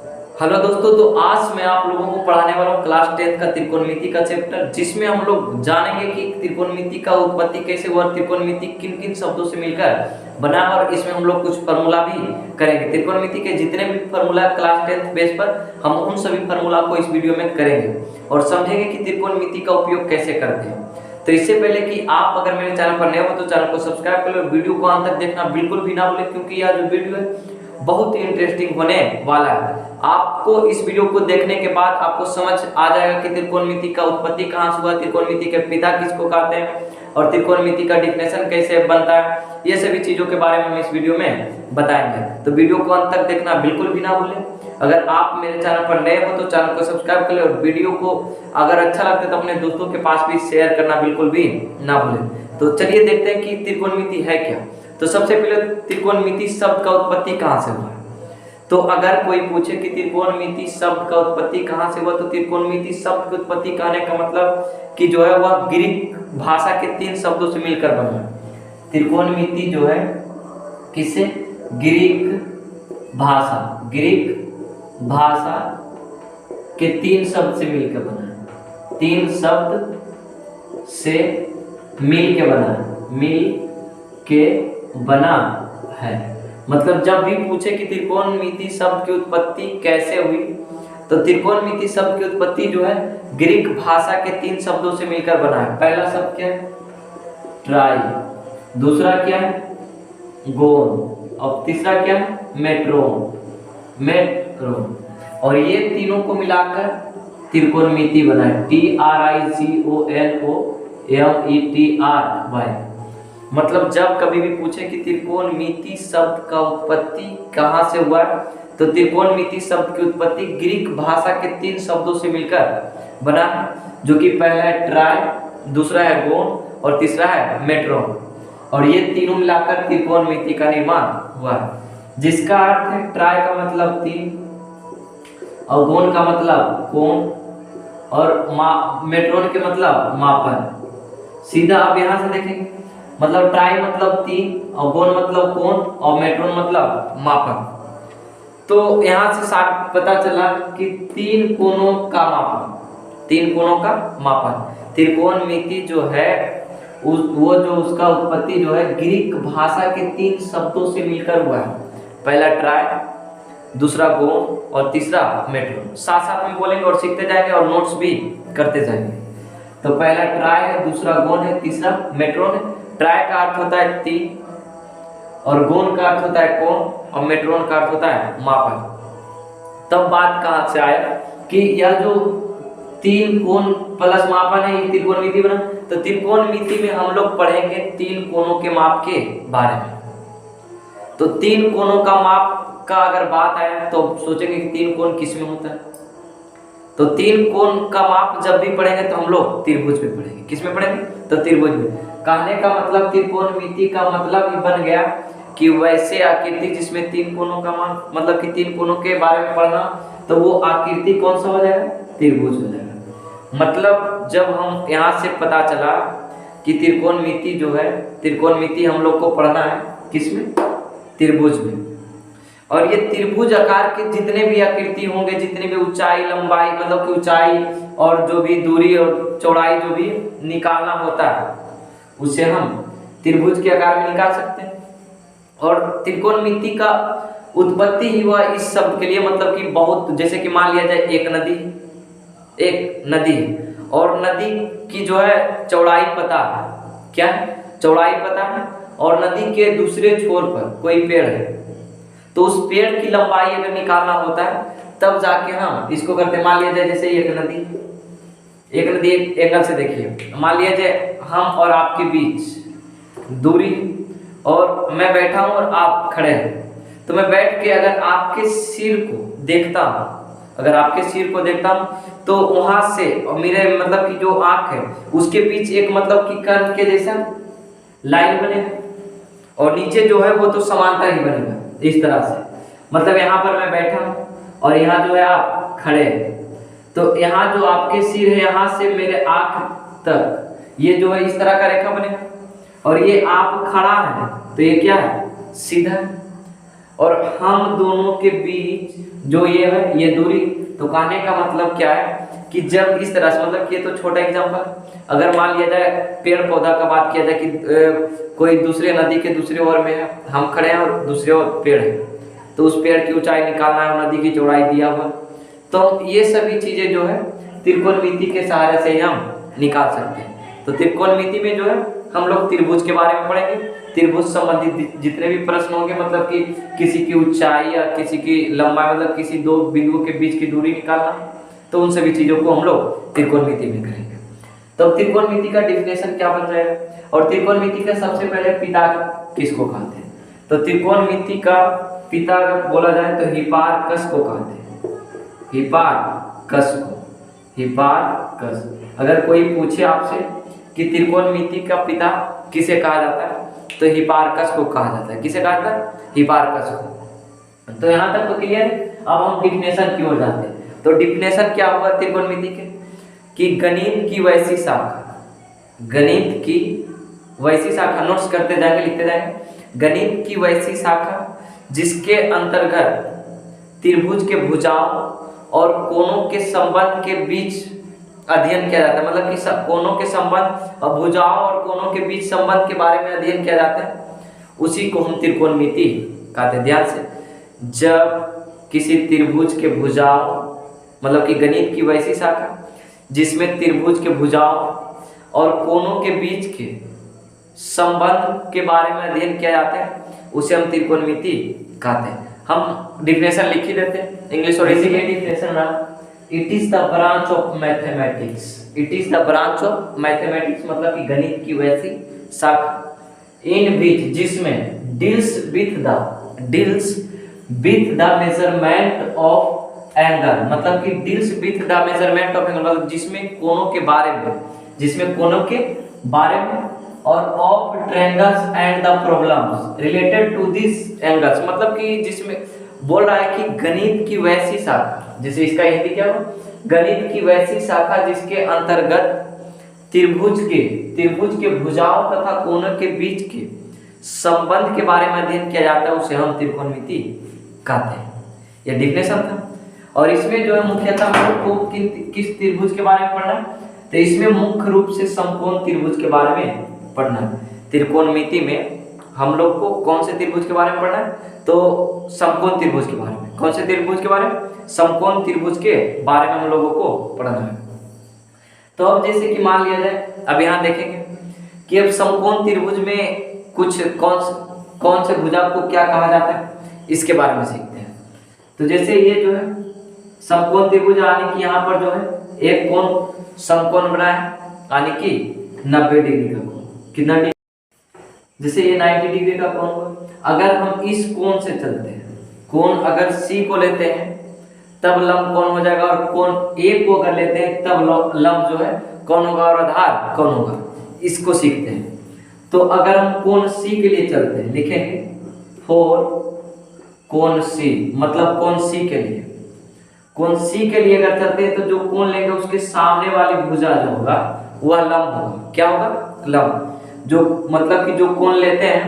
Hello दोस्तों, तो आज मैं आप लोगों को पढ़ाने वाला हूँ क्लास 10 का त्रिकोणमिति का चैप्टर, जिसमें हम लोग जानेंगे कि त्रिकोणमिति का उत्पत्ति कैसे हुआ, त्रिकोणमिति किन किन शब्दों से मिलकर बना, और इसमें हम लोग कुछ फार्मूला भी करेंगे। त्रिकोणमिति के जितने भी फार्मूला क्लास 10 बेस पर हम उन सभी फार्मूला को इस वीडियो में करेंगे और समझेंगे कि त्रिकोणमिति का उपयोग कैसे करते हैं। तो इससे पहले कि आप अगर मेरे चैनल पर नए हो तो चैनल को सब्सक्राइब कर लो, वीडियो को अंत तक देखना बिल्कुल भी ना भूलें, क्योंकि यह जो वीडियो है बहुत ही इंटरेस्टिंग होने वाला है। आपको इस वीडियो को देखने के बाद आपको समझ आ जाएगा कि त्रिकोणमिति का उत्पत्ति कहाँ से हुआ, त्रिकोणमिति के पिता किसको कहते हैं और त्रिकोणमिति का डिफिनेशन कैसे बनता है। ये सभी चीजों के बारे में हम इस वीडियो में बताएंगे, तो वीडियो को अंत तक देखना बिल्कुल भी ना भूलें। अगर आप मेरे चैनल पर नए हो तो चैनल को सब्सक्राइब कर ले, और वीडियो को अगर अच्छा लगता है तो अपने दोस्तों के पास भी शेयर करना बिल्कुल भी ना भूलें। तो चलिए देखते हैं कि त्रिकोणमिति है क्या। तो सबसे पहले त्रिकोणमिति शब्द का उत्पत्ति कहाँ से हुआ। तो अगर कोई पूछे कि त्रिकोणमिति शब्द का उत्पत्ति कहाँ से हुआ, तो त्रिकोणमिति शब्द की उत्पत्ति कहने का मतलब कि जो है वह ग्रीक भाषा के 3 शब्दों से मिलकर बना। त्रिकोणमिति जो है किससे, ग्रीक भाषा के 3 शब्द से मिलकर बना है। 3 शब्द से मिल के बना है। मतलब जब भी पूछे कि त्रिकोणमिति शब्द की उत्पत्ति कैसे हुई, तो त्रिकोणमिति शब्द की उत्पत्ति जो है ग्रीक भाषा के 3 शब्दों से मिलकर बना है। पहला शब्द क्या है, ट्राई, दूसरा क्या है, गोन, और तीसरा क्या है, मेट्रोन। और ये तीनों को मिलाकर त्रिकोणमिति बना है। TRICONOMETRY। मतलब जब कभी भी पूछे कि त्रिकोणमिति शब्द का उत्पत्ति कहाँ से हुआ, तो त्रिकोणमिति शब्द की उत्पत्ति ग्रीक भाषा के 3 शब्दों से मिलकर बना है, जो कि पहला है ट्राई, दूसरा है गोन और तीसरा है मेट्रोन। और ये तीनों मिलाकर त्रिकोणमिति का निर्माण हुआ है, जिसका अर्थ है ट्राई का मतलब 3 और गोन का मतलब कोण और मेट्रोन के मतलब मापन। सीधा अब यहाँ से देखेंगे, मतलब ट्राई मतलब 3 और गोन मतलब कोण और मेट्रोन मतलब मापन। तो यहाँ से साफ पता चला कि 3 कोणों का मापन। त्रिकोणमिति जो है वो जो उसका उत्पत्ति जो है ग्रीक भाषा के 3 शब्दों से मिलकर हुआ है। पहला ट्राई, दूसरा गोन और तीसरा मेट्रोन। साथ साथ में बोलेंगे और सीखते जाएंगे और नोट्स भी करते जाएंगे। तो पहला ट्राई है, दूसरा गोन है, तीसरा मेट्रोन है। ट्राई का अर्थ होता है 3 और गोन का अर्थ होता है कोण और मेट्रोन का अर्थ होता है मापन। तब बात कहाँ से आया कि यह जो 3 कोण प्लस मापन है ये त्रिकोणमिति बना। तो त्रिकोणमिति में हम लोग पढ़ेंगे 3 कोणों के माप के बारे में। तो 3 कोणों का माप का अगर बात आया तो सोचेंगे कि 3 कोण किस में होता है। तो 3 कोण का माप जब भी पढ़ेंगे तो हम लोग त्रिभुज में पढ़ेंगे। किस में पढ़ेंगे, तो त्रिभुज में। कहने का मतलब त्रिकोणमिति का मतलब ही बन गया कि वैसे आकृति जिसमें 3 कोणों का मान, मतलब कि 3 कोणों के बारे में पढ़ना, तो वो आकृति कौन सा हो जाएगा, त्रिभुज हो जाएगा। मतलब जब हम यहाँ से पता चला कि त्रिकोणमिति जो है, त्रिकोणमिति हम लोग को पढ़ना है किसमें, त्रिभुज में। और ये त्रिभुज आकार के जितने भी आकृति होंगे, जितने भी ऊंचाई लंबाई, मतलब कि ऊंचाई और जो भी दूरी और चौड़ाई जो भी निकालना होता है, उसे हम त्रिभुज के आकार में निकाल सकते हैं। और त्रिकोणमिति का उत्पत्ति ही हुआ इस शब्द के लिए, मतलब कि बहुत, जैसे कि मान लिया जाए एक नदी है और नदी की जो है चौड़ाई पता है, क्या है, चौड़ाई पता है, और नदी के दूसरे छोर पर कोई पेड़ है, तो उस पेड़ की लंबाई अगर निकालना होता है तब जाके हम इसको करते। मान लिया जाए जैसे एक नदी एक एंगल से देखिए, मान लिया जाए हम और आपके बीच दूरी, और मैं बैठा हूं और आप खड़े हैं, तो मैं बैठ के अगर आपके सिर को देखता हूं, तो वहां से और मेरे मतलब कि जो आंख है उसके बीच एक मतलब कि कर्व के जैसा लाइन बनेगा, और नीचे जो है वो तो समांतर ही बनेगा इस तरह से। मतलब यहाँ पर मैं बैठा हूँ और यहाँ जो है आप खड़े हैं, तो यहाँ जो आपके सिर है यहाँ से मेरे आंख तक ये जो है इस तरह का रेखा बनेगा, और ये आप खड़ा है तो ये क्या है, सीधा। और हम दोनों के बीच जो ये है ये दूरी। तो कहने का मतलब क्या है कि जब इस तरह से, मतलब कि ये तो छोटा एग्जांपल, अगर मान लिया जाए पेड़ पौधा का बात किया जाए कि कोई दूसरे नदी के दूसरे ओर में है, हम खड़े हैं और दूसरे ओर पेड़ है, तो उस पेड़ की ऊंचाई निकालना है और नदी की चौड़ाई दिया हुआ। तो ये सभी चीजें जो है त्रिकोणमिति के सहारे से हम निकाल सकते हैं। तो त्रिकोणमिति में जो है हम लोग त्रिभुज के बारे में पढ़ेंगे, त्रिभुज संबंधित जितने भी प्रश्न होंगे, मतलब कि किसी की ऊंचाई या किसी की लंबाई, मतलब किसी दो बिंदुओं के बीच की दूरी निकालना, तो उन सभी चीजों को हम लोग त्रिकोणमिति में करेंगे। तो त्रिकोणमिति का डिफिनेशन क्या बन जाएगा, और त्रिकोणमिति का सबसे पहले पिता किसको कहते हैं? तो त्रिकोणमिति का पिता अगर बोला जाए तो हिपार्कस को कहते हैं, हिपार्कस को, हिपार्कस। अगर कोई पूछे आपसे कि त्रिकोणमिति का पिता किसे कहा जाता है, तो हिपार्कस को कहा जाता है। किसे कहा जाता है? हिपार्कस को। तो यहाँ तक तो क्लियर। अब हम डिफिनेशन की ओर जाते हैं। तो डिफिनेशन क्या होगा त्रिकोणमिति के, कि गणित की वैसी शाखा, गणित की वैसी शाखा, नोट्स करते जाएंगे, लिखते जाएंगे, गणित की वैसी शाखा जिसके अंतर्गत त्रिभुज के भुजाओं और कोणों के संबंध के बीच अध्ययन किया जाता है, मतलब कि कोणों के संबंध और भुजाओं और कोणों के बीच संबंध के बारे में अध्ययन किया जाता है, उसी को हम त्रिकोणमिति कहते हैं। ध्यान से, जब किसी त्रिभुज के भुजाओं, मतलब कि गणित की वैसी शाखा जिसमें त्रिभुज के भुजाओं और कोणों के बीच के संबंध के बारे में अध्ययन किया जाता है, उसे हम त्रिकोणमिति कहते हैं। हम डिफिनेशन लिख ही देते हैं, इंग्लिश और हिंदी में डिफिनेशन रहा, it is the branch of mathematics, it is the branch of mathematics, मतलब कि गणित की वैसी शाखा, इन विच, जिसमें deals with the measurement of angle, मतलब कि deals with the measurement of angle, मतलब जिसमें कोणों के बारे में, जिसमें कोणों के बारे में, और of triangles and the problems related to this angles, मतलब कि जिसमें बोल रहा है कि गणित की वैसी शाखा, जैसे इसका हिंदी क्या हो, गणित की वैसी शाखा जिसके अंतर्गत त्रिभुज के भुजाओं तथा कोणों के बीच के संबंध के बारे में अध्ययन किया जाता है, उसे हम त्रिकोणमिति कहते हैं। यह डिफिनेशन था। और इसमें जो है मुख्यतः हम लोग को किस त्रिभुज के बारे में पढ़ना है, तो इसमें मुख्य रूप से समकोण त्रिभुज के बारे में पढ़ना है। त्रिकोणमिति में हम लोग को कौन से त्रिभुज के बारे में पढ़ना है, तो समकोण त्रिभुज के बारे में। कौन से त्रिभुज के बारे में? समकोण त्रिभुज के बारे में हम लोगों को पढ़ना है। तो अब जैसे कि मान लिया जाए, अब यहाँ देखेंगे कि अब समकोण त्रिभुज में कुछ कौन से भुजा को क्या कहा जाता है, इसके बारे में सीखते हैं। तो जैसे ये जो है समकोण त्रिभुज, यानी कि यहाँ पर जो है एक कोण समकोण बना है, यानी कि 90 डिग्री का कोण। कितना डिग्री? जैसे ये 90 डिग्री का कोण हुआ। अगर हम इस कोण से चलते हैं, कोण अगर सी को लेते हैं तब लंब कौन हो जाएगा, और कोण ए को अगर लेते हैं तब लंब जो है कौन होगा, और आधार कौन होगा, इसको सीखते हैं। तो अगर हम कोण सी के लिए चलते हैं, लिखेंगे फॉर कोण सी, मतलब कोण सी के लिए, कोण सी के लिए अगर चलते हैं तो जो कोण लेंगे उसके सामने वाली भुजा जो होगा वह लंब होगा। क्या होगा? लंब। जो मतलब कि जो कोण लेते हैं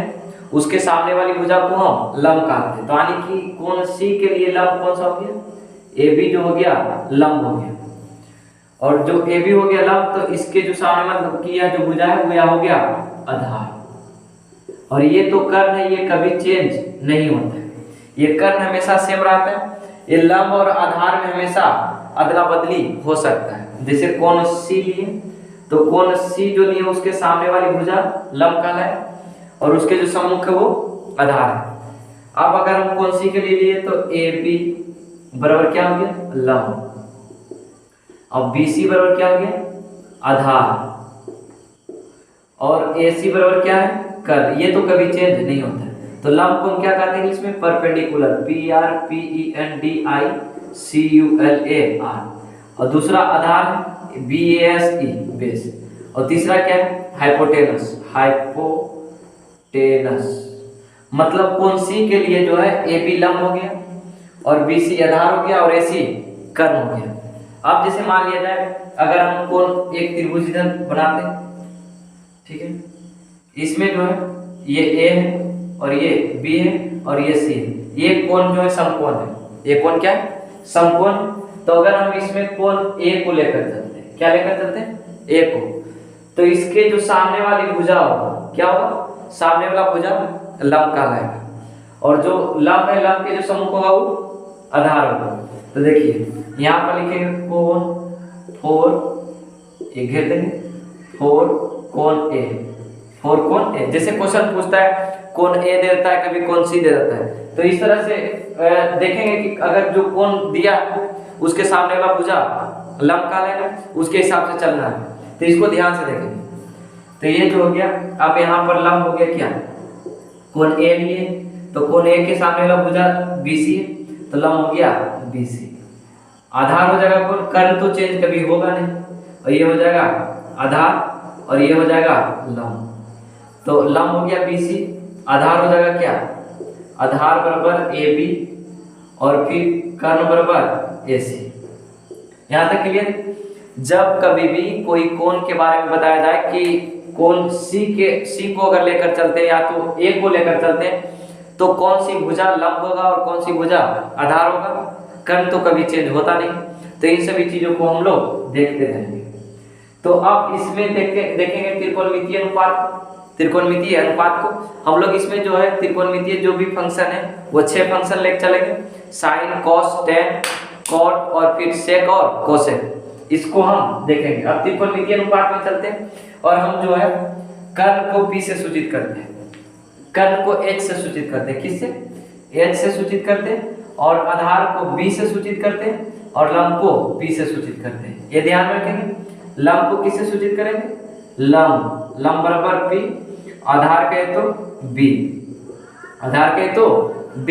उसके सामने वाली भुजा को हम लंब कहते हैं। तो यानी कि कोण सी के लिए लंब कौन सा हो गया? ए बी जो हो गया लंब हो गया, और जो ए बी हो गया लंब, तो इसके जो सामने मतलब कि यह जो भुजा है वो हो गया आधार। और ये तो कर्ण है, ये कभी चेंज नहीं होता है, ये कर्ण हमेशा सेम रहता है। ये लंब और आधार में हमेशा अदला बदली हो सकता है। जैसे कोण सी लिए, तो कोण सी जो लिए उसके सामने वाली भुजा लंब कहलाए, और उसके जो सम्मुख है वो आधार है। अब अगर हम कोण सी के लिए तो ए बी बराबर क्या हो गया? लंब। अब बी सी बराबर क्या हो गया? आधार। और ए सी बराबर क्या है? कर्ण। ये तो कभी चेंज नहीं होता है। तो लंब को हम क्या कहते हैं इसमें? Perpendicular, PRPENDICULAR। और दूसरा आधार है BASE, बेस। और तीसरा क्या है? हाइपोटेनस, मतलब कोण सी के लिए जो है AB लंब हो गया, और BC आधार हो गया, और AC कर्ण हो गया। अब जैसे मान लिया जाए अगर हम कोण एक त्रिभुज इधर बनाते हैं, ठीक है, इसमें जो है ये A है और ये बी है और ये सी है। ये कोण जो है समकोण है। ये कोण क्या है? समकोण। तो अगर हम इसमें कोण ए को लेकर चलते हैं, क्या लेकर चलते हैं? ए को, तो इसके जो सामने वाली भुजा होगा क्या होगा? सामने वाला भुजा लंब कहलाएगा, और जो लंब है लंब के जो सम्मुख होगा वो आधार होगा। तो देखिए यहाँ पर लिखेंगे कोण 4 ये घेर देंगे 4 कोण ए, 4 कोण ए। जैसे क्वेश्चन पूछता है कोण ए दे देता है, कभी कोण सी दे देता है, तो इस तरह से देखेंगे कि अगर जो कोण दिया उसके सामने वाला भुजा लंब कहलाएगा, उसके हिसाब से चलना है। तो इसको ध्यान से देखेंगे। तो ये जो हो गया, अब यहाँ पर लंब हो गया क्या? कोण ए लिए, तो कोण ए के सामने वाला भुजा BC है, तो लंब हो गया BC। आधार हो जाएगा कोण, कर्ण तो चेंज कभी होगा नहीं, और ये हो जाएगा आधार और ये हो जाएगा लंब। तो लंब हो गया BC, आधार हो जाएगा क्या? आधार बराबर AB और फिर कर्ण बराबर AC। यहाँ तक क्लियर? जब कभी भी कोई कोण के बारे में बताया जाए कि कोण C को अगर लेकर चलते हैं या तो A को लेकर चलते हैं, तो कौन सी भुजा लंब होगा और कौन सी भुजा आधार होगा? कर्ण तो कभी चेंज होता नहीं। तो इन सभी चीजों को हम लोग देखते रहेंगे। तो अब इसमें देखेंगे त्रिकोणमितीय अनुपात। त्रिकोणमितीय अनुपात को हम लोग इसमें जो है त्रिकोणमितीय जो भी फंक्शन है वो 6 फंक्शन लेकर चलेंगे, साइन, कॉस, टेन, कॉट और फिर सेक और कोसेक। इसको हम देखेंगे। अब त्रिकोणमितीय अनुपात में चलते हैं और हम जो है कर्ण को P से सूचित करते हैं, कर्ण को H से सूचित करते हैं। किससे? H से सूचित करते हैं, और आधार को B से सूचित करते हैं, और लंब को P से सूचित करते हैं। ये ध्यान रखेंगे। लंब को किससे सूचित करेंगे? लंब बराबर P, आधार कहे तो B, आधार कहे तो B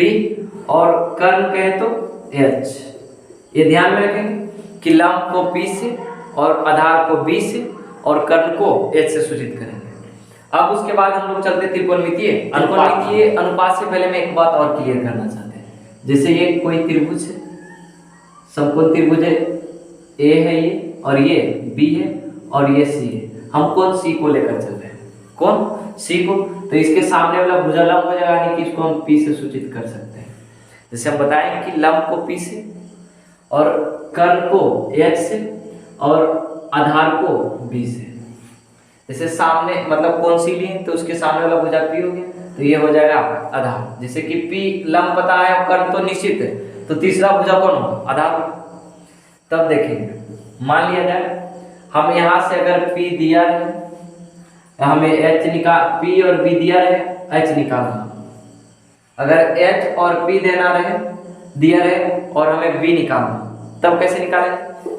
और कर्ण कहे तो H। ये ध्यान में रखेंगे कि लंब को P से और आधार को B से और कर्ण को H से सूचित करेंगे। अब उसके बाद हम लोग चलते त्रिकोणमितीय अनुपात से पहले मैं एक बात और क्लियर करना चाहते हैं। जैसे ये कोई त्रिभुज है, समकोण त्रिभुज है, A है ये और ये B है और ये C है। हम कौन C को लेकर चल रहे हैं? कौन? C को। तो इसके सामने वाला भुजा लंब हो जाएगा, यानी कि इसको हम P से सूचित कर सकते हैं। जैसे हम बताएंगे कि लंब को P से और कर्ण को H से और आधार को B से। जैसे सामने मतलब कौन सी लिए तो उसके सामने वाला भुजा P हो गया, तो ये हो जाएगा आधार। जैसे कि P लंब पता है और कर्ण तो निश्चित है, तो तीसरा भुजा कौन होगा? आधार। तब देखेंगे, मान लिया जाए हम यहाँ से अगर P दिया है, हमें H निकाल, P और B दिया है, H निकालना। अगर H और P देना रहे, दिया रहे और हमें B निकालना, तब कैसे निकालें?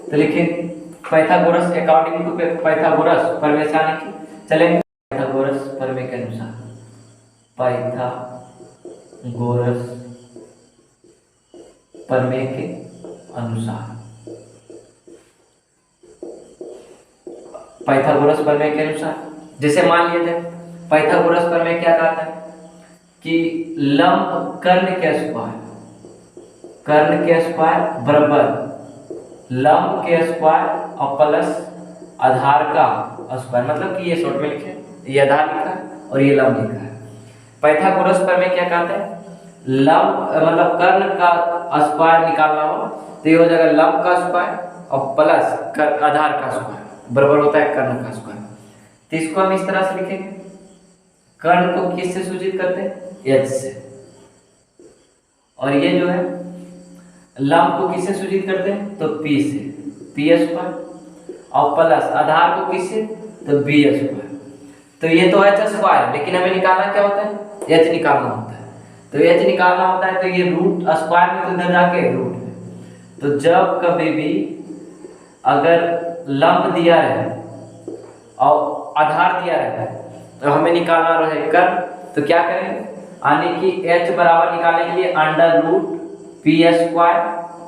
तो लिखेंगे पाइथागोरस अकॉर्डिंग टू पाइथागोरस प्रमेय से आने की चलेंगे। पाइथागोरस प्रमेय के अनुसार, पाइथागोरस प्रमेय के अनुसार, पाइथागोरस प्रमेय के अनुसार जैसे मान लिया जाए पाइथागोरस प्रमेय क्या कहता है कि लंब कर्ण के स्क्वायर, कर्ण के स्क्वायर बराबर लंब के स्क्वायर और प्लस आधार का स्क्वायर। मतलब कि ये शॉर्ट में लिखे, ये आधार लिखा है और ये लंब लिखा है। पाइथागोरस प्रमेय क्या कहते हैं? लंब मतलब कर्ण का स्क्वायर निकालना हो तो ये हो जाएगा लंब का स्क्वायर और प्लस आधार का स्क्वायर बराबर होता है कर्ण का स्क्वायर। तो इसको हम इस तरह से लिखेंगे, कर्ण को किससे सूचित करते हैं? H से। और ये जो है लंब को किससे सूचित करते हैं? तो P से, P स्क्वायर और प्लस आधार को किससे? तो B स्क्वायर। तो ये तो H स्क्वायर, लेकिन हमें निकालना क्या होता है? H निकालना होता है। तो H निकालना होता है तो ये रूट स्क्वायर में तो इधर जाके रूट में। तो जब कभी भी अगर लंब दिया रहे और आधार दिया रहे तो हमें निकालना रहे कर्ण, तो क्या करेंगे? यानी कि H बराबर निकालने के लिए under root P square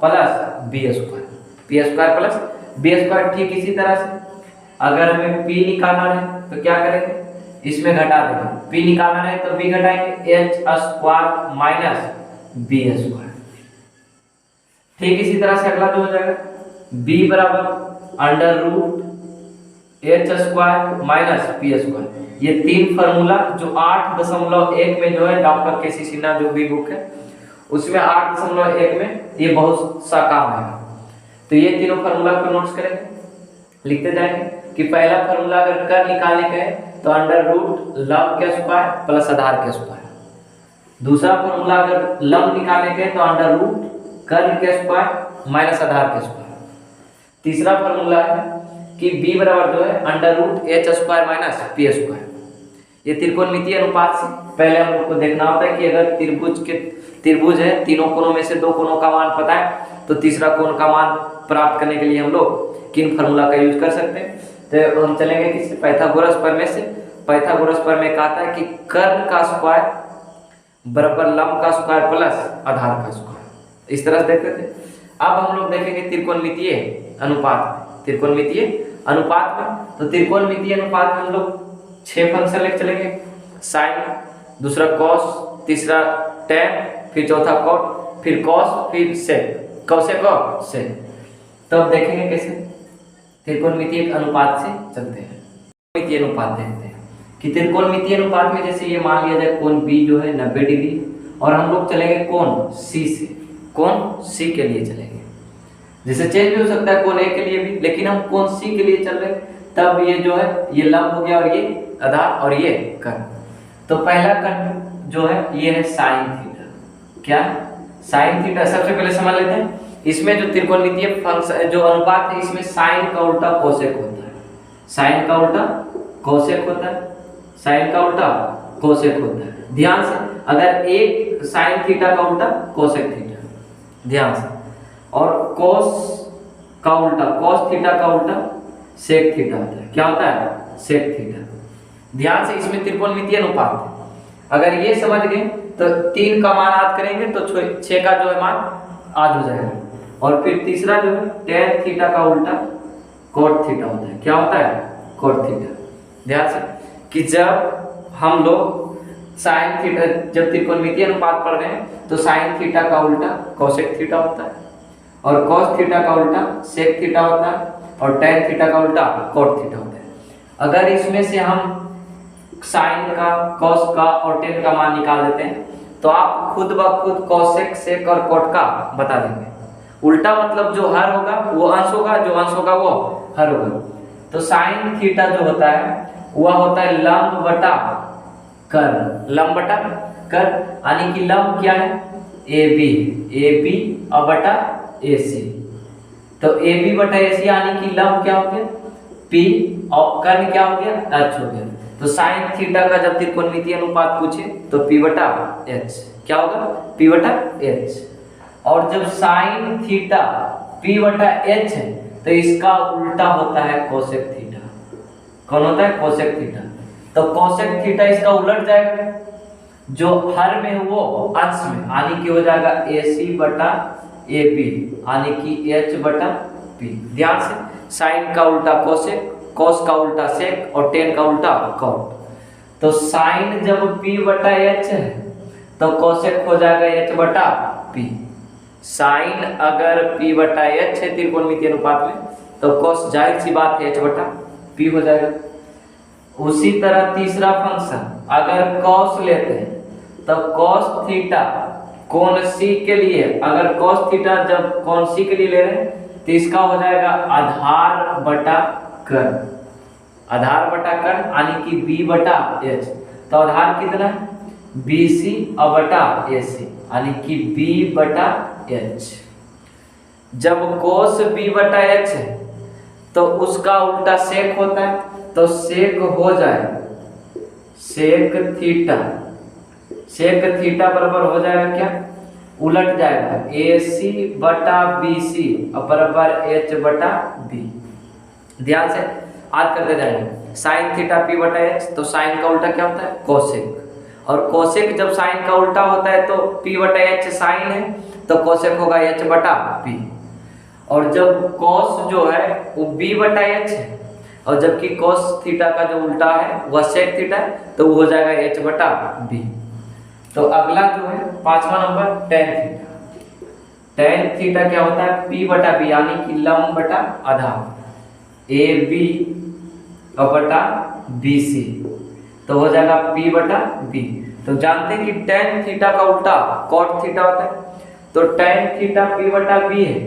plus B square, P square plus B square. ठीक इसी तरह से अगर हमें P निकालना रहे तो क्या करेंगे? इसमें घटा देंगे, P निकालना रहे तो B घटाएंगे, H square minus B square. ठीक इसी तरह से अगला जो हो जाएगा B बराबर under root H square minus P square. ये 3 फार्मूला जो 8.1 में जो है डॉक्टर के सी सिन्हा जो भी बुक है उसमें 8.1 में ये बहुत सा काम है। तो ये तीनों फार्मूला को नोट्स करेंगे, लिखते जाएंगे कि पहला फार्मूला अगर कर निकालने का है तो अंडर रूट लंब के स्क्वायर प्लस आधार के स्क्वायर। दूसरा फार्मूला अगर लंब निकालने का है तो अंडर रूट कर्ल के स्क्वायर माइनस आधार के स्क्वायर। तीसरा फार्मूला है कि b बराबर जो है under root H square minus P square. ये त्रिकोणमितीय अनुपात से पहले हम लोग को देखना होता है कि अगर त्रिभुज है, तीनों कोणों में से 2 कोणों का मान पता है तो तीसरा कोण का मान प्राप्त करने के लिए हम लोग किन फार्मूला का यूज कर सकते हैं। तो हम चलेंगे किस पाइथागोरस प्रमेय से। पाइथागोरस प्रमेय कहता है कि कर्ल का स्क्वायर बराबर लंब का स्क्वायर प्लस आधार का स्क्वायर। इस तरह से देखते थे। अब हम लोग देखेंगे त्रिकोणमितीय अनुपात। त्रिकोणमितीय अनुपात में तो त्रिकोणमितीय अनुपात में हम लोग 6 फंक्शन लेके चलेंगे, साइन, दूसरा कॉस, तीसरा tan, फिर चौथा कॉट, फिर कॉस, फिर सेक, कॉसेक और सेक। तो अब देखेंगे कैसे त्रिकोणमितीय अनुपात से चलते हैं। त्रिकोणमितीय अनुपात देखते हैं कि त्रिकोणमितीय अनुपात में जैसे ये मान लिया जाए कोण B जो है 90 डिग्री और हम लोग चलेंगे कोण C से, कोण C के लिए चलेंगे। जैसे चेंज भी हो सकता है कोण A के लिए भी, लेकिन हम कोण C के लिए चल रहे हैं। तब ये जो है ये लंब हो गया और ये आधार और ये कर्ल। तो पहला कर्ल जो है ये है साइन थीटा। क्या साइन थीटा? सबसे पहले समझ लेते हैं इसमें जो त्रिकोणमितीय फंक्शन जो अनुपात है इसमें साइन का उल्टा कोसेक होता है। साइन का उल्टा कोसेक होता है, साइन का उल्टा कोसेक होता है। ध्यान से, अगर एक साइन थीटा का उल्टा कोसेक थीटा, ध्यान से। और कोस का उल्टा, कोस थीटा का उल्टा सेक थीटा होता है। क्या होता है? Sec theta. ध्यान से, इसमें त्रिकोणमितीय अनुपात है। अगर ये समझ गए तो 3 का मान याद करेंगे तो 6 का जो है मान याद हो जाएगा। और फिर तीसरा जो है tan थीटा का उल्टा कोट थीटा होता है। क्या होता है? Cot theta. ध्यान से कि जब हम लोग साइन थीटा, जब त्रिकोणमितीय अनुपात पढ़ रहे हैं तो साइन थीटा का उल्टा कोसेक थीटा होता है और कॉस थीटा का उल्टा सेक थीटा होता है और tan थीटा का उल्टा कोट थीटा होता है। अगर इसमें से हम साइन का, कॉस का और tan का मान निकाल देते हैं तो आप खुद ब खुद कोसेक, सेक और कोट का बता देंगे। उल्टा मतलब जो हर होगा वो अंश होगा, जो अंश होगा वो हर होगा। तो साइन थीटा जो होता है वह होता है लंब बटा कर्ल। लंब बटा कर्ल यानी कि लंब क्या है? AB और बटा AC। तो AB बटा AC यानी कि लंब क्या हो गया? P और कर्ल क्या हो गया? H हो गया। तो साइन थीटा का जब त्रिकोणमितीय अनुपात पूछे तो P बटा H क्या होगा? P बटा H। और जब साइन थीटा P बटा H है तो इसका उल्टा होता है कोसेक थीटा। कौन होता है? Cosec theta. तो कोसेक थीटा इसका उलट जाएगा, जो हर में वो अंश में, यानी कि हो जाएगा AC बटा AB यानी कि H बटा P। ध्यान से, साइन का उल्टा कोसेक, कॉस का उल्टा सेक और tan का उल्टा कॉट। तो साइन जब P बटा H है तो कोसेक हो जाएगा H बटा P। साइन अगर P बटा H है त्रिकोणमितीय अनुपात में तो कॉस जाहिर सी बात है H बटा P हो जाएगा। उसी तरह तीसरा फंक्शन अगर कॉस लेते हैं तो कॉस थीटा कोण C के लिए, अगर कॉस थीटा जब कोण C के लिए ले रहे हैं तो इसका हो जाएगा आधार बटा कर्ल। आधार बटा कर्ल यानी कि B बटा H। तो आधार कितना है? BC और बटा AC यानी कि B बटा H। जब कोस B बटा H है तो उसका उल्टा सेक होता है, तो सेक हो जाएगा सेक थीटा। सेक थीटा बराबर हो जाएगा क्या? उलट जाएगा AC बटा BC और बराबर H बटा B। ध्यान से याद करते जाएंगे। साइन थीटा P बटा H, तो साइन का उल्टा क्या होता है? कोसेक। और कोसेक जब साइन का उल्टा होता है तो P बटा H साइन है तो कोसेक होगा H बटा P। और जब कॉस जो है वो B बटा H है और जबकि कॉस थीटा का जो उल्टा है वह सेक थीटा है तो वो हो जाएगा H बटा B। तो अगला जो है 5वां number tan theta. tan theta क्या होता है? P बटा B यानी कि लंब बटा आधार AB और बटा BC। तो हो जाएगा P बटा B। तो जानते हैं कि tan थीटा का उल्टा cot थीटा होता है, तो tan थीटा P बटा B है,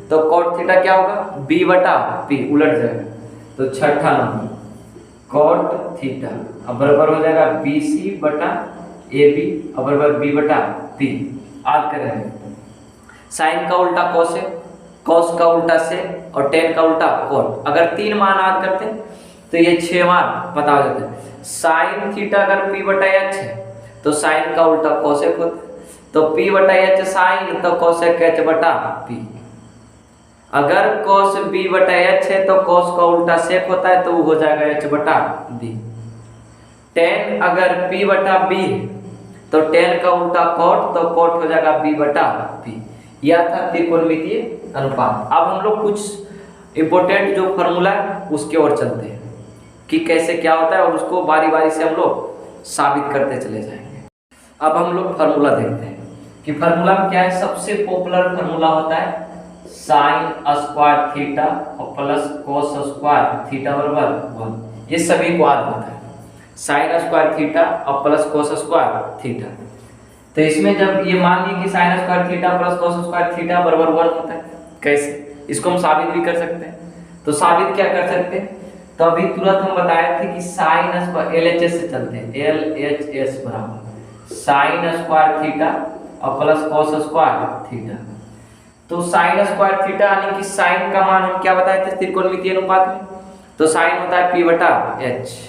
तो cot थीटा क्या होगा B बटा P, उलट जाएगा। तो छठा नंबर cot थीटा अब बराबर हो जाएगा BC बटा AB और बराबर B बटा P। याद करेंगे साइन का उल्टा कॉस है, कॉस का उल्टा से और टेन का उल्टा कॉट। अगर 3 मान याद करते हैं तो ये 6 मान पता हो जाता है। साइन थीटा अगर P बटा H है तो साइन का उल्टा कोसेक होता है, तो P बटा H साइन तो कोसेक H बटा P। अगर cos B बटा H है तो cos का उल्टा सेक होता है, तो वो हो जाएगा H बटा B। tan अगर P बटा B है तो tan का उल्टा cot, तो cot हो जाएगा B बटा P। यह था त्रिकोणमितीय अनुपात। अब हम लोग कुछ इंपॉर्टेंट जो फॉर्मूला है उसके ओर चलते हैं कि कैसे क्या होता है, और उसको बारी बारी से हम लोग साबित करते चले जाएंगे। अब हम लोग फार्मूला देखते हैं कि फार्मूला में क्या है। सबसे पॉपुलर फार्मूला होता है साइन स्क्वायर थीटा और प्लस कोस स्क्वायर थीटा बराबर 1। ये सभी को याद होता है, साइन स्क्वायर थीटा और प्लस कोस स्क्वायर थीटा। तो इसमें जब ये मान लीजिए कि sign square theta plus cos square theta बराबर 1 होता है, कैसे इसको हम साबित भी कर सकते हैं। तो साबित क्या कर सकते हैं, तो अभी तुरंत हम बताए थे कि साइन स्क्वायर LHS से चलते हैं, LHS बराबर साइन स्क्वायर थीटा और प्लस कोस स्क्वायर थीटा। तो साइन स्क्वायर थीटा यानी कि साइन का मान हम क्या बताए थे त्रिकोणमितीय अनुपात में, तो साइन होता है P बटा H।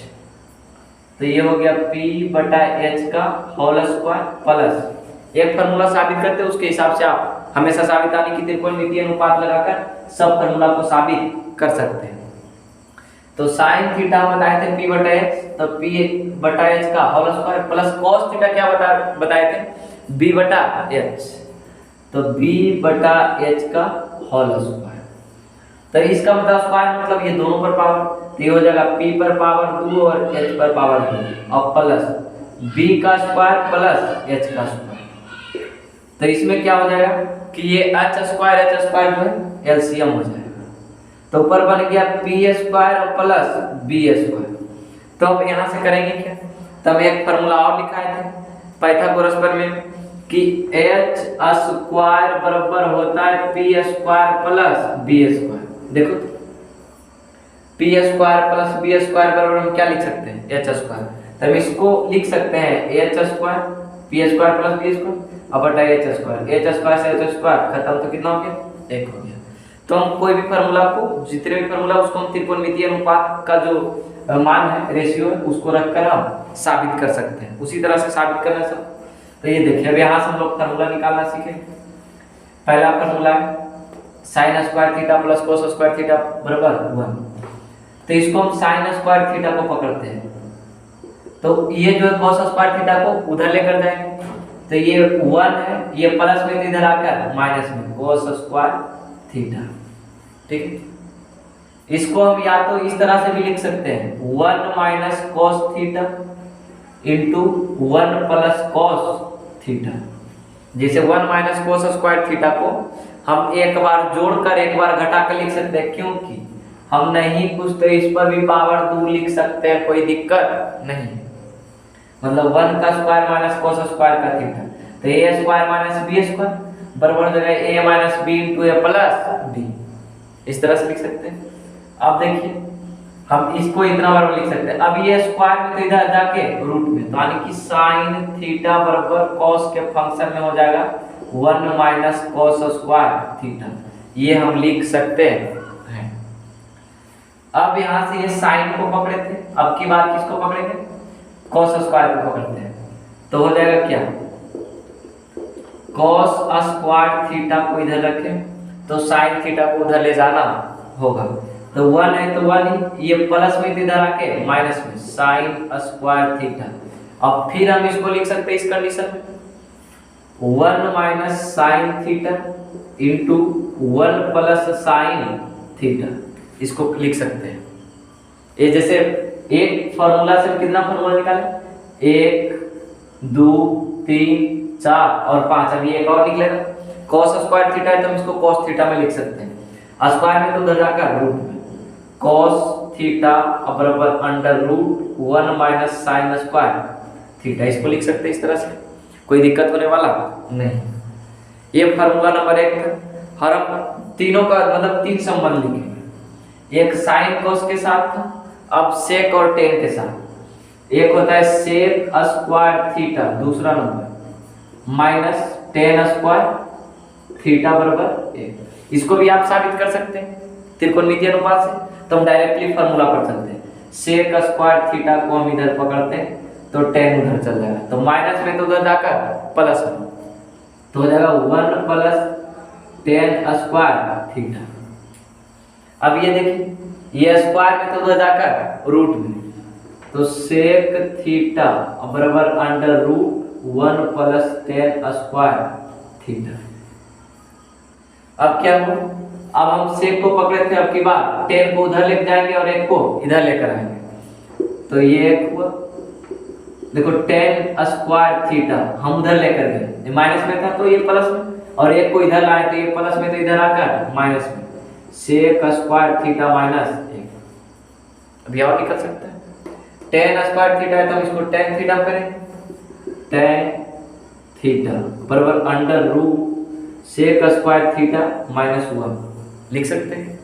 तो ये हो गया P बटा H का होल स्क्वायर प्लस एक फार्मूला साबित करते हैं, उसके हिसाब से आप हमेशा साबित आने की त्रिकोणमितीय अनुपात लगाकर सब फार्मूला को साबित कर सकते हैं। तो साइन थीटा बताए थे P बटा H, तो P बटा H का whole square plus cos theta क्या बताए थे B बटा H, तो B बटा H का होल स्क्वायर। तो इसका मतलब स्क्वायर मतलब ये दोनों पर पावर, तो ये हो जाएगा P पर पावर 2 और H पर पावर 2 और प्लस B का स्क्वायर प्लस H का स्क्वायर। तो इसमें क्या हो जाएगा कि ये H स्क्वायर जो है एलसीएम हो जाएगा, तो ऊपर बन गया P square plus B square. तो अब यहाँ से करेंगे क्या, तब एक फार्मूला और लिखाए थे पाइथागोरस पर में कि H स्क्वायर बराबर होता है P square plus B square. देखो तो P square plus B square बराबर हम क्या लिख सकते हैं H स्क्वायर, तब इसको लिख सकते हैं H square P square plus B square अब बटा H स्क्वायर। H स्क्वायर से H स्क्वायर खत्म, तो कितना हो गया 1 हो गया। तो हम कोई भी फार्मूला को, जितने भी फार्मूला उसको हम त्रिकोणमितीय अनुपात का जो मान है रेशियो है उसको रखकर हम साबित कर सकते हैं, उसी तरह से साबित करना सब। तो ये देखिए अब यहाँ से हम लोग फार्मूला निकालना सीखे। पहला फार्मूला है sign square theta plus cos square theta बराबर 1। तो इसको हम साइन स्क्वायर थीटा को पकड़ते हैं, तो ये जो है कोस स्क्वायर थीटा को उधर लेकर जाएंगे, तो ये 1 है, ये प्लस में इधर आकर माइनस में कोस स्क्वायर थीटा। ठीक है, इसको हम या तो इस तरह से भी लिख सकते हैं 1 minus cos theta into 1 plus cos theta. जैसे 1 माइनस कोस स्क्वायर थीटा को हम एक बार जोड़कर एक बार घटाकर लिख सकते हैं, क्योंकि हम नहीं कुछ तो इस पर भी पावर 2 लिख सकते हैं, कोई दिक्कत नहीं। मतलब 1 का स्क्वायर माइनस कोस स्क्वायर का थीटा, तो a square minus b square बराबर हो जाएगा a minus b into A plus b। इस तरह से लिख सकते हैं। अब देखिए हम इसको इतना बार लिख सकते हैं। अब ये स्क्वायर में तो इधर जाके रूट में, तो यानी कि साइन थीटा बराबर कॉस के फंक्शन में हो जाएगा 1 माइनस कॉस स्क्वायर थीटा, ये हम लिख सकते हैं। अब यहाँ से ये साइन को पकड़े थे, अब की बार किसको पकड़ेंगे कॉस स्क्वायर को पकड़ते हैं, तो हो जाएगा क्या कॉस स्क्वायर थीटा को इधर रखें तो साइन थीटा को उधर ले जाना होगा, तो 1 है तो 1 ही, ये प्लस में इधर आके माइनस में साइन स्क्वायर थीटा। अब फिर हम इसको लिख सकते हैं इस कंडीशन में 1 minus sine theta into 1 plus sine theta, इसको लिख सकते हैं। ये जैसे एक फॉर्मूला से कितना फॉर्मूला निकाले 1 2 3 4 और 5, अभी एक और निकलेगा cos स्क्वायर थीटा है तो हम इसको cos थीटा में लिख सकते हैं। स्क्वायर में तो उधर जाकर रूट में cos थीटा बराबर under root 1 minus sine square theta. इसको लिख सकते हैं इस तरह से, कोई दिक्कत होने वाला नहीं। ये फार्मूला नंबर 1 था। और हम तीनों का मतलब 3 संबंध लिखेंगे। एक साइन कोस के साथ था, अब सेक और टेन के साथ। एक होता है सेक स्क्वायर थीटा, दूसरा number minus ten square theta बराबर 1। इसको भी आप साबित कर सकते हैं त्रिकोणमितीय अनुपात से। तो हम डायरेक्टली फार्मूला पढ़ सकते हैं। सेक स्क्वायर थीटा को हम इधर पकड़ते हैं तो टेन उधर चल जाएगा, तो माइनस में तो उधर जाकर प्लस में तो हो जाएगा 1 प्लस टेन स्क्वायर थीटा। अब ये देखिए, ये स्क्वायर में तो उधर जाकर रूट में, तो सेक थीटा बराबर under root 1 plus tan square theta. अब क्या हुआ, अब हम सेक को पकड़े थे, अब की बार टेन को उधर लेकर जाएंगे और एक को इधर लेकर आएंगे। तो ये एक हुआ, देखो टेन स्क्वायर थीटा हम उधर लेकर गए, ये माइनस में था तो ये प्लस में, और एक को इधर लाए तो ये प्लस में तो इधर आकर माइनस में, सेक स्क्वायर थीटा माइनस 1। अभी और निकल सकता है, टेन स्क्वायर थीटा है तो हम इसको टेन थीटा करें, टेन थीटा बराबर under root sec square theta minus 1 लिख सकते हैं।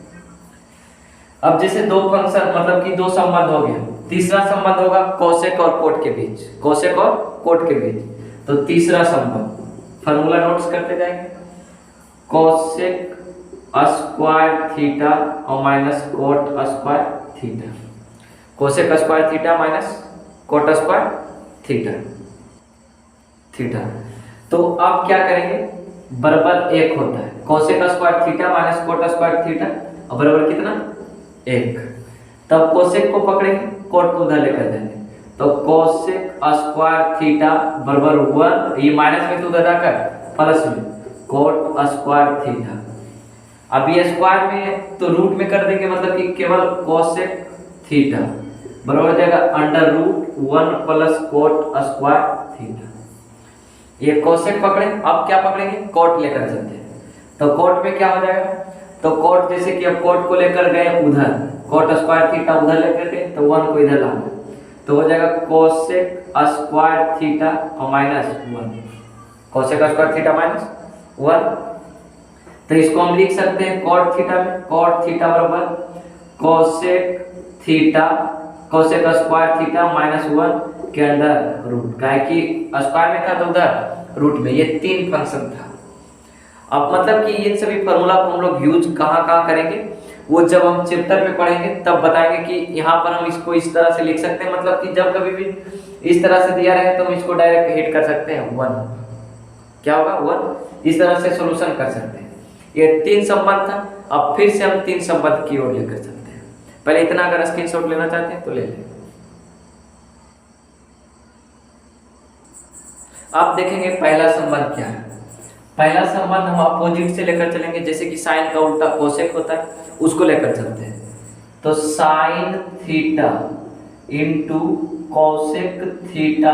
अब जैसे दो फंक्शन मतलब कि दो संबंध हो गया, तीसरा संबंध होगा कोसेक और कोट के बीच, कोसेक और कोट के बीच। तो तीसरा संबंध फार्मूला नोट्स करते जाएंगे, कोसेक स्क्वायर थीटा और minus cot square theta, cosec square theta minus cot square theta theta. तो अब क्या करेंगे, बराबर 1 होता है, cosec square theta minus cot square theta और बराबर कितना 1। तब कोसेक को पकड़ेंगे, कोट को उधर लेकर जाएंगे, तो कोसेक स्क्वायर थीटा बराबर 1, ये माइनस में तो उधर जाकर प्लस में कोट स्क्वायर थीटा। अब ये स्क्वायर में तो रूट में कर देंगे, मतलब कि केवल कोसेक थीटा बराबर हो जाएगा under root 1 plus cot square theta. ये कोसेक पकड़े, अब क्या पकड़ेंगे, कोट लेकर चलते हैं। तो कोट में क्या हो जाएगा, तो कोट जैसे कि अब कोट को लेकर गए उधर, कोट स्क्वायर थीटा उधर लेकर गए तो 1 को इधर लाना, तो हो जाएगा कोसेक स्क्वायर थीटा और minus 1, cosec square theta minus 1। तो इसको हम लिख सकते हैं कोट थीटा में, कोट थीटा बराबर cosec theta cosec square theta minus 1 के अंदर रूट, काहे कि स्क्वायर में था तो उधर रूट में। ये 3 फंक्शन था। अब मतलब कि इन सभी फॉर्मूला को हम लोग यूज कहाँ करेंगे, वो जब हम चैप्टर में पढ़ेंगे तब बताएंगे कि यहाँ पर हम इसको इस तरह से लिख सकते हैं, मतलब कि जब कभी भी इस तरह से दिया रहे तो हम इसको डायरेक्ट हिट कर सकते हैं 1, क्या होगा 1, इस तरह से सोल्यूशन कर सकते हैं। ये 3 संबंध था, अब फिर से हम 3 संबंध की ओर लेकर चलते हैं। पहले इतना अगर स्क्रीनशॉट लेना चाहते हैं तो ले लें। आप देखेंगे पहला संबंध क्या है। पहला संबंध हम अपोजिट से लेकर चलेंगे, जैसे कि साइन का उल्टा कोसेक होता है, उसको लेकर चलते हैं। तो sine theta into cosec theta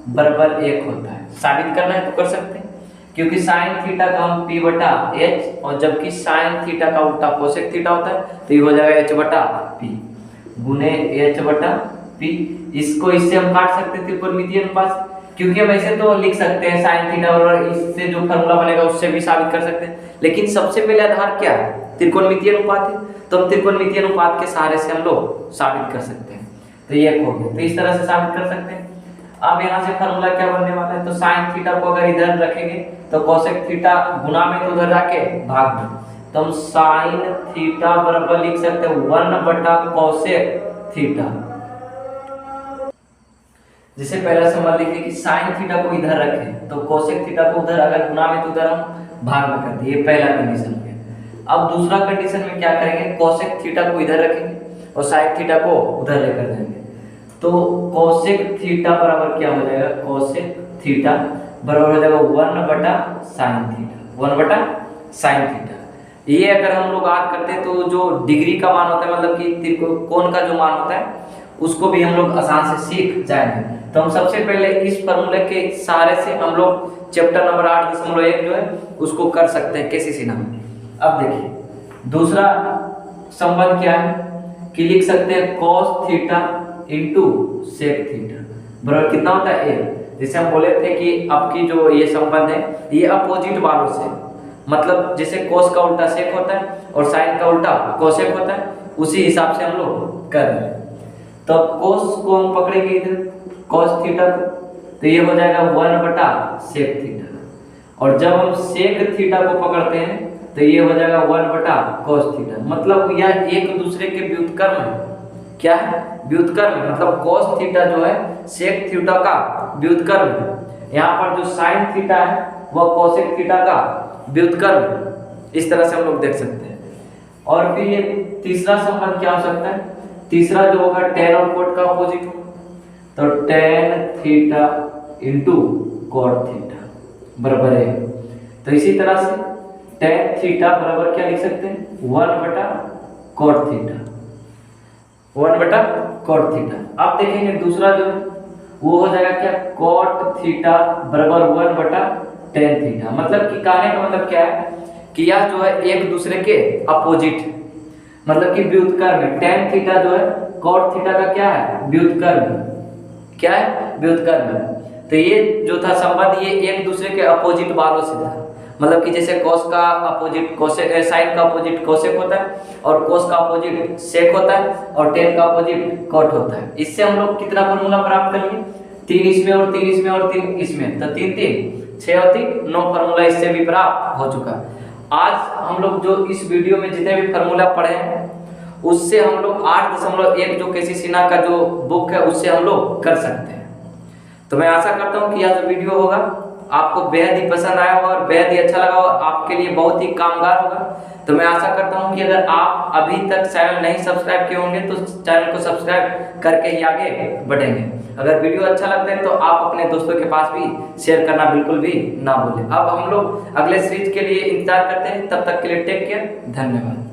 बराबर 1 होता है। साबित करना है तो कर सकते हैं, क्योंकि साइन थीटा का हम p बटा h, और जबकि साइन थीटा का उल्टा कोसेक थीटा होता है तो ये हो जाएगा h बटा p गुने h बटा p। इसको इससे हम काट सकते हैं त्रिकोणमितीय अनुपात, क्योंकि हम ऐसे तो लिख सकते हैं साइन थीटा और इससे जो फार्मूला बनेगा उससे भी साबित कर सकते हैं, लेकिन सबसे पहले आधार क्या है, त्रिकोणमितीय अनुपात है। तो हम त्रिकोणमितीय अनुपात के सहारे से हम लोग साबित कर सकते हैं। तो ये हो गया, तो इस तरह से साबित कर सकते हैं। अब यहाँ से फार्मूला क्या बनने वाला है, तो साइन थीटा को अगर इधर रखेंगे तो कोसेक थीटा गुना में तो उधर जाके भाग दो, तो हम साइन थीटा बराबर लिख सकते हैं 1 बटा कोसेक थीटा। जैसे पहला संबंध लिखे कि साइन थीटा को इधर रखें तो कोसेक थीटा को उधर अगर गुना में तो उधर हम भाग में कर दिए, पहला कंडीशन में। अब दूसरा कंडीशन में क्या करेंगे, कोसेक थीटा को इधर रखेंगे और साइन थीटा को उधर लेकर जाएंगे, तो कोसेक थीटा बराबर क्या हो जाएगा, कोसेक थीटा बराबर हो जाएगा 1 बटा साइन थीटा, 1 बटा साइन थीटा। ये अगर हम लोग याद करते हैं तो जो डिग्री का मान होता है, मतलब कि कोण का जो मान होता है उसको भी हम लोग आसान से सीख जाएंगे। तो हम सबसे पहले इस फॉर्मूले के सहारे से हम लोग चैप्टर नंबर 8.1 जो है उसको कर सकते हैं केसीसी नाम। अब देखिए दूसरा संबंध क्या है, कि लिख सकते हैं cos theta into sec theta बराबर कितना होता है a। जैसे हम बोले थे कि आपकी जो ये संबंध है ये अपोजिट वालों से, मतलब जैसे कोस का उल्टा सेक होता है और साइन का उल्टा कोसेक होता है, उसी हिसाब से हम लोग कर रहे हैं। तो कोस को हम पकड़ेंगे इधर कोस थीटा को, तो ये हो जाएगा 1/सेक थीटा, और जब हम सेक थीटा को पकड़ते हैं तो ये हो जाएगा 1/कोस थीटा। मतलब यह एक दूसरे के व्युत्क्रम है। क्या है? व्युत्क्रम है। मतलब कोस थीटा जो है सेक थीटा का व्युत्क्रम है। यहाँ पर जो साइन थीटा है वह कोसेक थीटा का व्युत्क्रम है। इस तरह से हम लोग देख सकते हैं। और फिर ये तीसरा संबंध क्या हो सकता है? तीसरा जो होगा टेन और कोट का अपोजिट होगा, तो tan theta into cot theta बराबर है। तो इसी तरह से टेन थीटा बराबर क्या लिख सकते हैं? 1/कोट थीटा, 1/कोट थीटा। आप देखेंगे दूसरा जो है वो हो जाएगा क्या? कोट थीटा बराबर 1/टेन थीटा। मतलब कि कहने का मतलब क्या है कि यह जो है एक दूसरे के अपोजिट है, मतलब कि व्युत्क्रम है। टेन थीटा जो है कोट थीटा का क्या है? व्युत्क्रम। क्या है? व्युत्क्रम है। तो ये जो था संबंध ये एक दूसरे के अपोजिट वालों से था। मतलब कि जैसे cos का अपोजिट कोसेक, साइन का अपोजिट कोसेक होता है, और cos का अपोजिट सेक होता है, और tan का अपोजिट कॉट होता है। इससे हम लोग कितना फार्मूला प्राप्त कर लिए? 3 इसमें और 3 इसमें और 3 इसमें, तो 3 3 6 और 3 9 फार्मूला इससे भी प्राप्त हो चुका। आज हम लोग जो इस वीडियो में जितने भी फार्मूला पढ़े हैं उससे हम लोग 8.1 जो केसी सिन्हा का जो बुक है उससे हम लोग कर सकते हैं। तो मैं आशा करता हूँ कि यह जो वीडियो होगा आपको बेहद ही पसंद आया होगा और बेहद ही अच्छा लगा होगा, आपके लिए बहुत ही कामगार होगा। तो मैं आशा करता हूँ कि अगर आप अभी तक चैनल नहीं सब्सक्राइब किए होंगे तो चैनल को सब्सक्राइब करके ही आगे बढ़ेंगे। अगर वीडियो अच्छा लगता है तो आप अपने दोस्तों के पास भी शेयर करना बिल्कुल भी ना भूलें। अब हम लोग अगले सीरीज के लिए इंतजार करते हैं, तब तक के लिए टेक केयर, धन्यवाद।